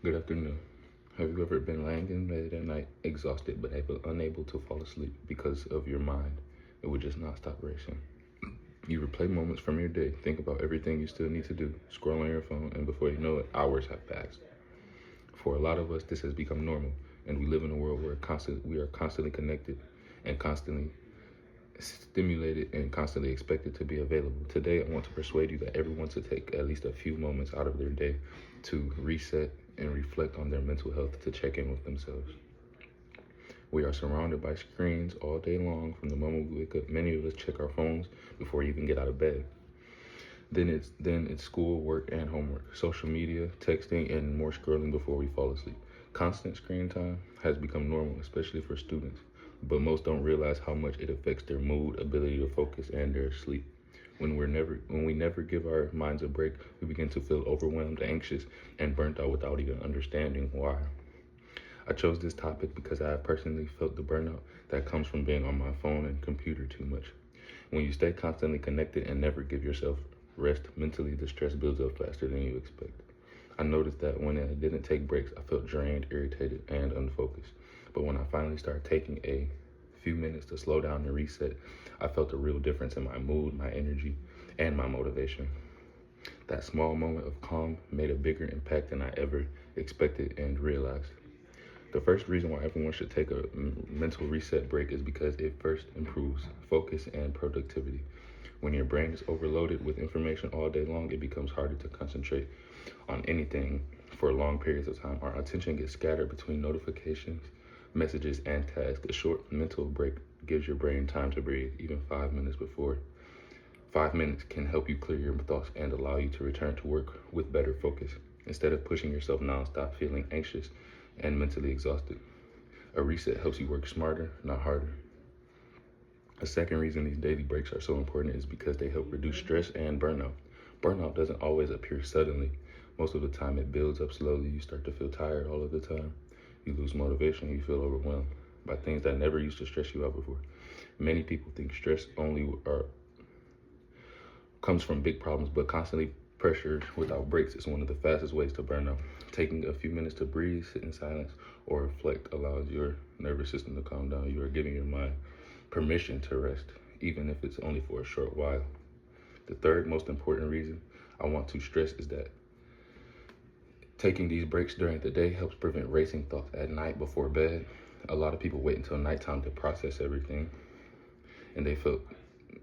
Good afternoon. Have you ever been laying in bed at night, exhausted but unable to fall asleep because of your mind? It would just not stop racing. You replay moments from your day, think about everything you still need to do, scroll on your phone, and before you know it, hours have passed. For a lot of us, this has become normal, and we live in a world where we are constantly connected and constantly stimulated and constantly expected to be available. Today, I want to persuade you that everyone should take at least a few moments out of their day to reset and reflect on their mental health, to check in with themselves. We are surrounded by screens all day long. From the moment we wake up, many of us check our phones before we even get out of bed. Then it's school, work, and homework, social media, texting, and more scrolling before we fall asleep. Constant screen time has become normal, especially for students, but most don't realize how much it affects their mood, ability to focus, and their sleep. When we never give our minds a break, we begin to feel overwhelmed, anxious, and burnt out without even understanding why. I chose this topic because I have personally felt the burnout that comes from being on my phone and computer too much. When you stay constantly connected and never give yourself rest, mentally the stress builds up faster than you expect. I noticed that when I didn't take breaks, I felt drained, irritated, and unfocused. But when I finally started taking a few minutes to slow down and reset, I felt a real difference in my mood, my energy, and my motivation. That small moment of calm made a bigger impact than I ever expected and realized. The first reason why everyone should take a mental reset break is because it first improves focus and productivity. When your brain is overloaded with information all day long, it becomes harder to concentrate on anything for long periods of time. Our attention gets scattered between notifications, messages, and tasks. A short mental break gives your brain time to breathe, even 5 minutes before. 5 minutes can help you clear your thoughts and allow you to return to work with better focus instead of pushing yourself nonstop, feeling anxious and mentally exhausted. A reset helps you work smarter, not harder. A second reason these daily breaks are so important is because they help reduce stress and burnout. Burnout doesn't always appear suddenly. Most of the time it builds up slowly. You start to feel tired all of the time. You lose motivation, you feel overwhelmed by things that never used to stress you out before. Many people think stress only comes from big problems, but constantly pressure without breaks is one of the fastest ways to burn out. Taking a few minutes to breathe, sit in silence, or reflect allows your nervous system to calm down. You are giving your mind permission to rest, even if it's only for a short while. The third most important reason I want to stress is that taking these breaks during the day helps prevent racing thoughts at night before bed. A lot of people wait until nighttime to process everything and they feel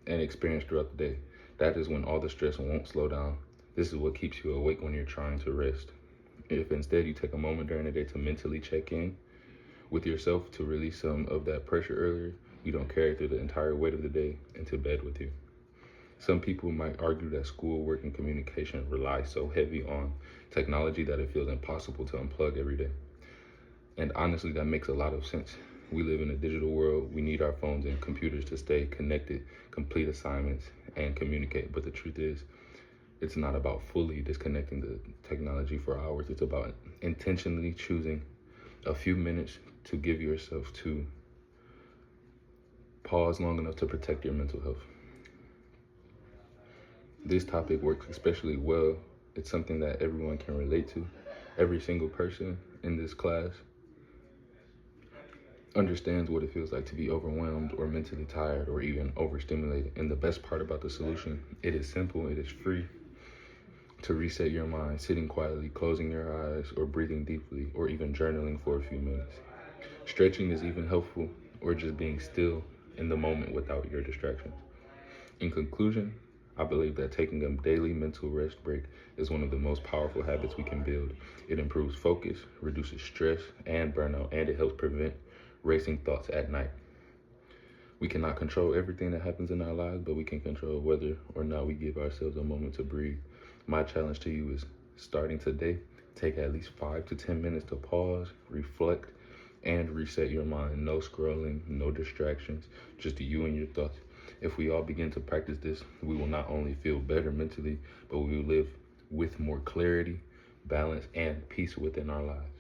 and experience throughout the day. That is when all the stress won't slow down. This is what keeps you awake when you're trying to rest. If instead you take a moment during the day to mentally check in with yourself to release some of that pressure earlier, you don't carry through the entire weight of the day into bed with you. Some people might argue that school, work, and communication rely so heavy on technology that it feels impossible to unplug every day. And honestly, that makes a lot of sense. We live in a digital world. We need our phones and computers to stay connected, complete assignments, and communicate. But the truth is, it's not about fully disconnecting the technology for hours. It's about intentionally choosing a few minutes to give yourself to pause long enough to protect your mental health. This topic works especially well. It's something that everyone can relate to. Every single person in this class understands what it feels like to be overwhelmed or mentally tired or even overstimulated. And the best part about the solution, it is simple, it is free. To reset your mind, sitting quietly, closing your eyes, or breathing deeply, or even journaling for a few minutes. Stretching is even helpful, or just being still in the moment without your distractions. In conclusion, I believe that taking a daily mental rest break is one of the most powerful habits we can build. It improves focus, reduces stress and burnout, and it helps prevent racing thoughts at night. We cannot control everything that happens in our lives, but we can control whether or not we give ourselves a moment to breathe. My challenge to you is starting today, take at least 5 to 10 minutes to pause, reflect, and reset your mind. No scrolling, no distractions, just you and your thoughts. If we all begin to practice this, we will not only feel better mentally, but we will live with more clarity, balance, and peace within our lives.